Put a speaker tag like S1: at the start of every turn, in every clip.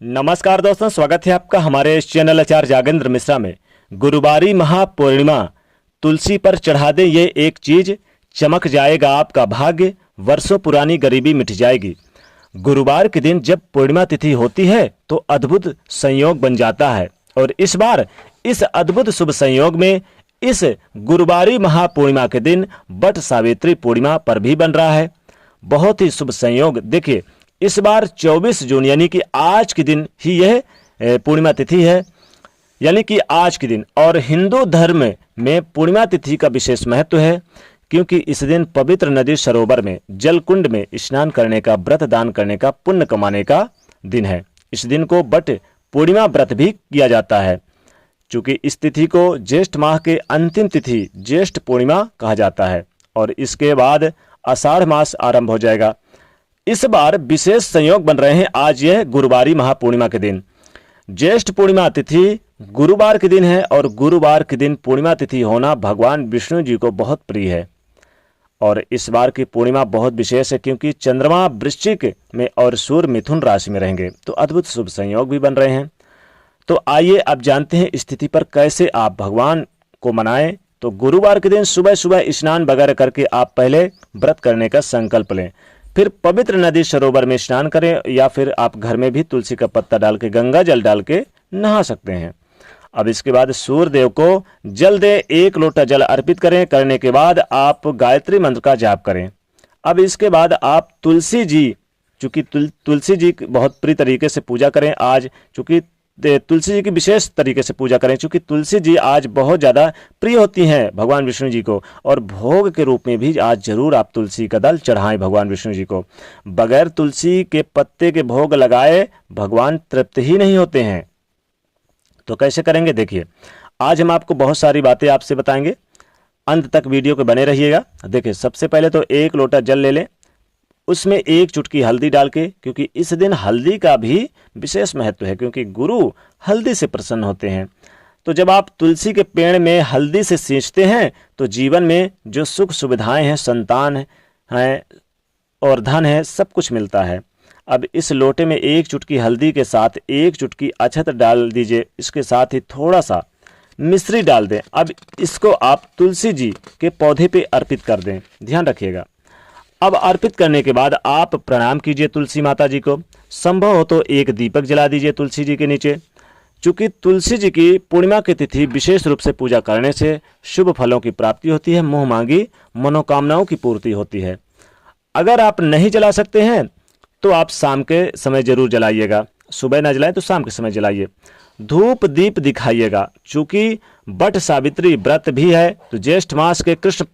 S1: नमस्कार दोस्तों, स्वागत है आपका हमारे इस चैनल आचार्य जागेंद्र मिश्रा में। गुरुवारी महापूर्णिमा, तुलसी पर चढ़ा दें ये एक चीज, चमक जाएगा आपका भाग्य, वर्षों पुरानी गरीबी मिट जाएगी। गुरुवार के दिन जब पूर्णिमा तिथि होती है तो अद्भुत संयोग बन जाता है, और इस बार इस अद्भुत शुभ संयोग में इस गुरुवारी महापूर्णिमा के दिन बट सावित्री पूर्णिमा पर भी बन रहा है। बहुत ही शुभ संयोग। देखिए, इस बार 24 जून यानी कि आज के दिन ही यह पूर्णिमा तिथि है, यानी कि आज के दिन। और हिंदू धर्म में पूर्णिमा तिथि का विशेष महत्व है, क्योंकि इस दिन पवित्र नदी सरोवर में जल कुंड में स्नान करने का, व्रत दान करने का, पुण्य कमाने का दिन है। इस दिन को बट पूर्णिमा व्रत भी किया जाता है, चूंकि इस तिथि को ज्येष्ठ माह के अंतिम तिथि ज्येष्ठ पूर्णिमा कहा जाता है, और इसके बाद आषाढ़ मास आरंभ हो जाएगा। इस बार विशेष संयोग बन रहे हैं आज यह गुरुवारी महापूर्णिमा के दिन। ज्येष्ठ पूर्णिमा तिथि गुरुवार के दिन है, और गुरुवार के दिन पूर्णिमा तिथि होना भगवान विष्णु जी को बहुत प्रिय है। और इस बार की पूर्णिमा बहुत विशेष है, क्योंकि चंद्रमा वृश्चिक में और सूर्य मिथुन राशि में रहेंगे, तो अद्भुत शुभ संयोग भी बन रहे हैं। तो आइए अब जानते हैं इस तिथि पर कैसे आप भगवान को मनाएं। तो गुरुवार के दिन सुबह सुबह स्नान वगैरह करके आप पहले व्रत करने का संकल्प लें, फिर पवित्र नदी सरोवर में स्नान करें, या फिर आप घर में भी तुलसी का पत्ता डाल के, गंगा जल डाल के नहा सकते हैं। अब इसके बाद सूर्य देव को जल दें, 1 लोटा जल अर्पित करें। करने के बाद आप गायत्री मंत्र का जाप करें। अब इसके बाद आप तुलसी जी, चूंकि तुलसी जी बहुत प्रिय तरीके से पूजा करें आज, चूंकि तुलसी जी की विशेष तरीके से पूजा करें, क्योंकि तुलसी जी आज बहुत ज़्यादा प्रिय होती हैं भगवान विष्णु जी को। और भोग के रूप में भी आज जरूर आप तुलसी का दल चढ़ाएं भगवान विष्णु जी को। बगैर तुलसी के पत्ते के भोग लगाए भगवान तृप्त ही नहीं होते हैं। तो कैसे करेंगे, देखिए आज हम आपको बहुत सारी बातें आपसे बताएंगे, अंत तक वीडियो के बने रहिएगा। देखिए, सबसे पहले तो 1 लोटा जल ले लें, उसमें 1 चुटकी हल्दी डाल के, क्योंकि इस दिन हल्दी का भी विशेष महत्व है, क्योंकि गुरु हल्दी से प्रसन्न होते हैं। तो जब आप तुलसी के पेड़ में हल्दी से सींचते हैं तो जीवन में जो सुख सुविधाएं हैं, संतान हैं और धन है, सब कुछ मिलता है। अब इस लोटे में 1 चुटकी हल्दी के साथ 1 चुटकी अक्षत डाल दीजिए, इसके साथ ही थोड़ा सा मिश्री डाल दें। अब इसको आप तुलसी जी के पौधे पे अर्पित कर दें, ध्यान रखिएगा। अब अर्पित करने के बाद आप प्रणाम कीजिए तुलसी माता जी को। संभव हो तो 1 दीपक जला दीजिए तुलसी जी के नीचे। चूंकि तुलसी जी की पूर्णिमा की तिथि विशेष रूप से पूजा करने से शुभ फलों की प्राप्ति होती है, मुंह मांगी मनोकामनाओं की पूर्ति होती है। अगर आप नहीं जला सकते हैं तो आप शाम के समय जरूर जलाइएगा, सुबह ना जलाएं तो शाम के समय जलाइए। धूप दीप दिखाइएगा। चूंकि बट सावित्री व्रत भी है, तो ज्येष्ठ मास के कृष्ण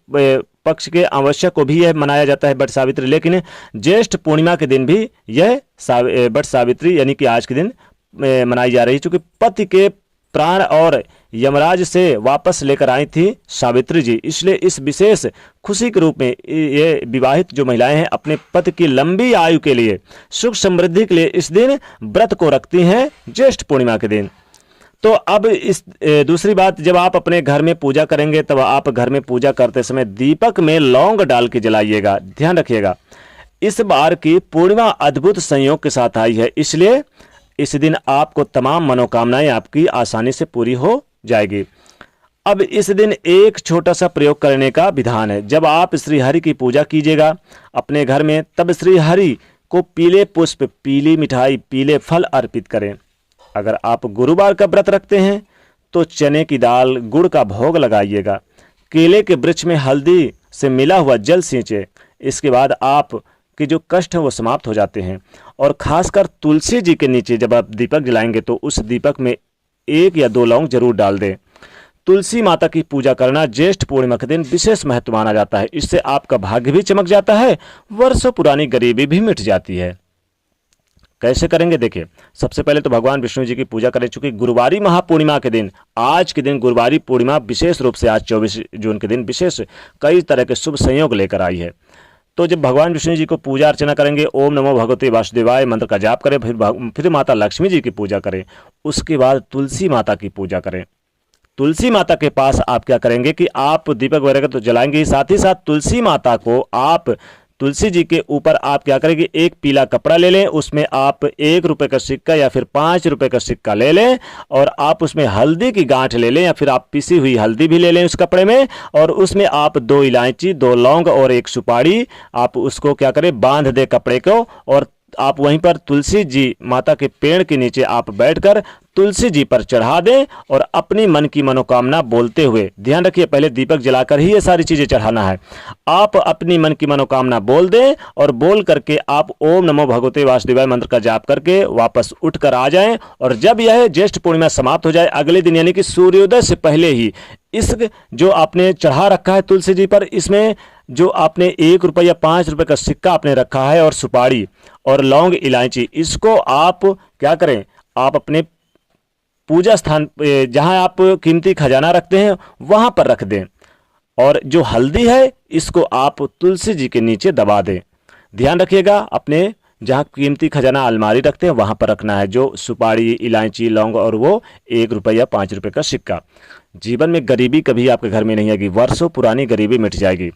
S1: पक्ष के अमावस्या को भी यह मनाया जाता है बट सावित्री, लेकिन ज्येष्ठ पूर्णिमा के दिन भी यह बट सावित्री यानी कि आज के दिन मनाई जा रही है। चूंकि पति के प्राण और यमराज से वापस लेकर आई थी सावित्री जी, इसलिए इस विशेष खुशी के रूप में ये विवाहित जो महिलाएं हैं अपने पति की लंबी आयु के लिए, सुख समृद्धि के लिए इस दिन व्रत को रखती हैं ज्येष्ठ पूर्णिमा के दिन। तो अब इस दूसरी बात, जब आप अपने घर में पूजा करेंगे तब आप घर में पूजा करते समय दीपक में लौंग डाल के जलाइएगा, ध्यान रखिएगा। इस बार की पूर्णिमा अद्भुत संयोग के साथ आई है, इसलिए इस दिन आपको तमाम मनोकामनाएं आपकी आसानी से पूरी हो जाएगी। अब इस दिन एक छोटा सा प्रयोग करने का विधान है। जब आप श्री हरि की पूजा कीजिएगा अपने घर में, तब श्री हरि को पीले पुष्प, पीली मिठाई, पीले फल अर्पित करें। अगर आप गुरुवार का व्रत रखते हैं तो चने की दाल, गुड़ का भोग लगाइएगा। केले के वृक्ष में हल्दी से मिला हुआ जल सींचे। इसके बाद आप के जो कष्ट हैं वो समाप्त हो जाते हैं। और खासकर तुलसी जी के नीचे जब आप दीपक जलाएंगे तो उस दीपक में 1 या 2 लौंग जरूर डाल दें। तुलसी माता की पूजा करना ज्येष्ठ पूर्णिमा के दिन विशेष महत्व माना जाता है। इससे आपका भाग्य भी चमक जाता है, वर्षों पुरानी गरीबी भी मिट जाती है। कैसे करेंगे, देखिए सबसे पहले तो भगवान विष्णु जी की पूजा करें। चूंकि गुरुवारी महापूर्णिमा के दिन, आज के दिन गुरुवारी पूर्णिमा विशेष रूप से आज 24 जून के दिन विशेष कई तरह के शुभ संयोग लेकर आई है। तो जब भगवान विष्णु जी को पूजा अर्चना करेंगे, ओम नमो भगवते वासुदेवाय मंत्र का जाप करें, फिर माता लक्ष्मी जी की पूजा करें। उसके बाद तुलसी माता की पूजा करें। तुलसी माता के पास आप क्या करेंगे कि आप दीपक वगैरह तो जलाएंगे ही, साथ तुलसी माता को आप तुलसी जी के ऊपर आप क्या करेंगे, एक पीला कपड़ा ले लें, उसमें आप 1 रुपए का सिक्का या फिर 5 रुपए का सिक्का ले लें और आप उसमें हल्दी की गांठ ले लें या फिर आप पिसी हुई हल्दी भी ले लें उस कपड़े में, और उसमें आप 2 इलायची, 2 लौंग और 1 सुपारी, आप उसको क्या करें, बांध दे कपड़े को, और आप वहीं पर तुलसी जी माता के पेड़ के नीचे आप बैठकर तुलसी जी पर चढ़ा दें और अपनी मन की मनोकामना बोलते हुए, ध्यान रखिए पहले दीपक जलाकर ही ये सारी चीजें चढ़ाना है। आप अपनी मन की मनोकामना बोल दें और बोल करके आप ओम नमो भगवते वासुदेवाय मंत्र का जाप करके वापस उठकर आ जाएं, और जब यह ज्येष्ठ पूर्णिमा समाप्त हो जाए अगले दिन यानी कि सूर्योदय से पहले ही इस जो आपने चढ़ा रखा है तुलसी जी पर, इसमें जो आपने 1 रुपये या 5 रुपये का सिक्का आपने रखा है और सुपारी और लौंग इलायची, इसको आप क्या करें, आप अपने पूजा स्थान जहां आप कीमती खजाना रखते हैं वहां पर रख दें, और जो हल्दी है इसको आप तुलसी जी के नीचे दबा दें। ध्यान रखिएगा अपने जहां कीमती खजाना अलमारी रखते हैं वहां पर रखना है जो सुपारी, इलायची, लौंग और वो 1 रुपये या 5 रुपये का सिक्का। जीवन में गरीबी कभी आपके घर में नहीं आएगी, वर्षों पुरानी गरीबी मिट जाएगी।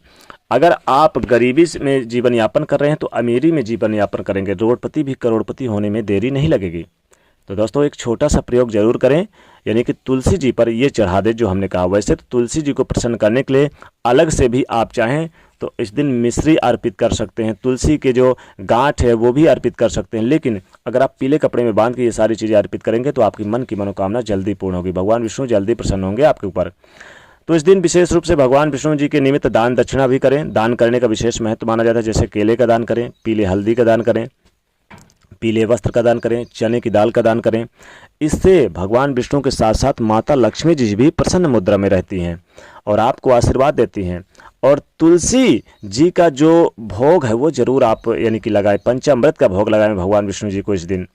S1: अगर आप गरीबी में जीवन यापन कर रहे हैं तो अमीरी में जीवन यापन करेंगे, रोडपति भी करोड़पति होने में देरी नहीं लगेगी। तो दोस्तों एक छोटा सा प्रयोग जरूर करें, यानी कि तुलसी जी पर ये चढ़ा दे जो हमने कहा। वैसे तो तुलसी जी को प्रसन्न करने के लिए अलग से भी आप चाहें तो इस दिन मिश्री अर्पित कर सकते हैं, तुलसी के जो गांठ है वो भी अर्पित कर सकते हैं, लेकिन अगर आप पीले कपड़े में बांध के ये सारी चीज़ें अर्पित करेंगे तो आपकी मन की मनोकामना जल्दी पूर्ण होगी, भगवान विष्णु जल्दी प्रसन्न होंगे आपके ऊपर। तो इस दिन विशेष रूप से भगवान विष्णु जी के निमित्त दान दक्षिणा भी करें। दान करने का विशेष महत्व माना जाता है, जैसे केले का दान करें, पीले हल्दी का दान करें, पीले वस्त्र का दान करें, चने की दाल का दान करें। इससे भगवान विष्णु के साथ साथ माता लक्ष्मी जी भी प्रसन्न मुद्रा में रहती हैं और आपको आशीर्वाद देती हैं। और तुलसी जी का जो भोग है वो जरूर आप यानी कि लगाएं, पंचामृत का भोग लगाएं भगवान विष्णु जी को इस दिन।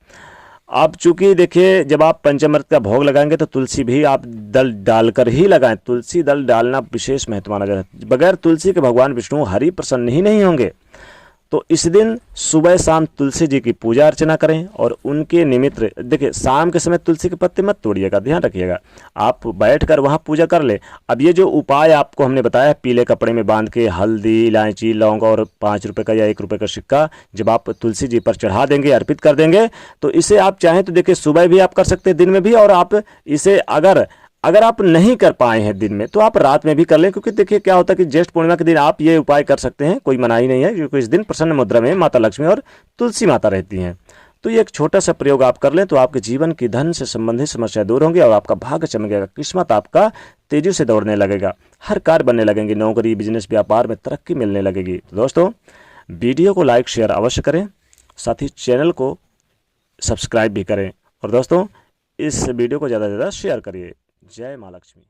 S1: आप चूंकि देखिए जब आप पंचामृत का भोग लगाएंगे तो तुलसी भी आप दल डालकर ही लगाएं, तुलसी दल डालना विशेष महत्व माना जाता है। बगैर तुलसी के भगवान विष्णु हरि प्रसन्न ही नहीं होंगे। तो इस दिन सुबह शाम तुलसी जी की पूजा अर्चना करें और उनके निमित्त देखिए शाम के समय तुलसी के पत्ते मत तोड़िएगा, ध्यान रखिएगा, आप बैठकर वहाँ पूजा कर ले। अब ये जो उपाय आपको हमने बताया, पीले कपड़े में बांध के हल्दी, इलायची, लौंग और 5 रुपये का या 1 रुपये का सिक्का जब आप तुलसी जी पर चढ़ा देंगे, अर्पित कर देंगे, तो इसे आप चाहें तो देखिए सुबह भी आप कर सकते हैं, दिन में भी, और आप इसे अगर आप नहीं कर पाए हैं दिन में तो आप रात में भी कर लें, क्योंकि देखिए क्या होता है कि ज्येष्ठ पूर्णिमा के दिन आप ये उपाय कर सकते हैं, कोई मनाही नहीं है, क्योंकि इस दिन प्रसन्न मुद्रा में माता लक्ष्मी और तुलसी माता रहती हैं। तो ये एक छोटा सा प्रयोग आप कर लें तो आपके जीवन की धन से संबंधित समस्या दूर होंगी और आपका भाग्य चमकेगा, किस्मत आपका तेजी से दौड़ने लगेगा, हर कार्य बनने लगेंगे, नौकरी, बिजनेस, व्यापार में तरक्की मिलने लगेगी। तो दोस्तों वीडियो को लाइक शेयर अवश्य करें, साथ ही चैनल को सब्सक्राइब भी करें, और दोस्तों इस वीडियो को ज़्यादा से ज़्यादा शेयर करिए। जय माँ लक्ष्मी।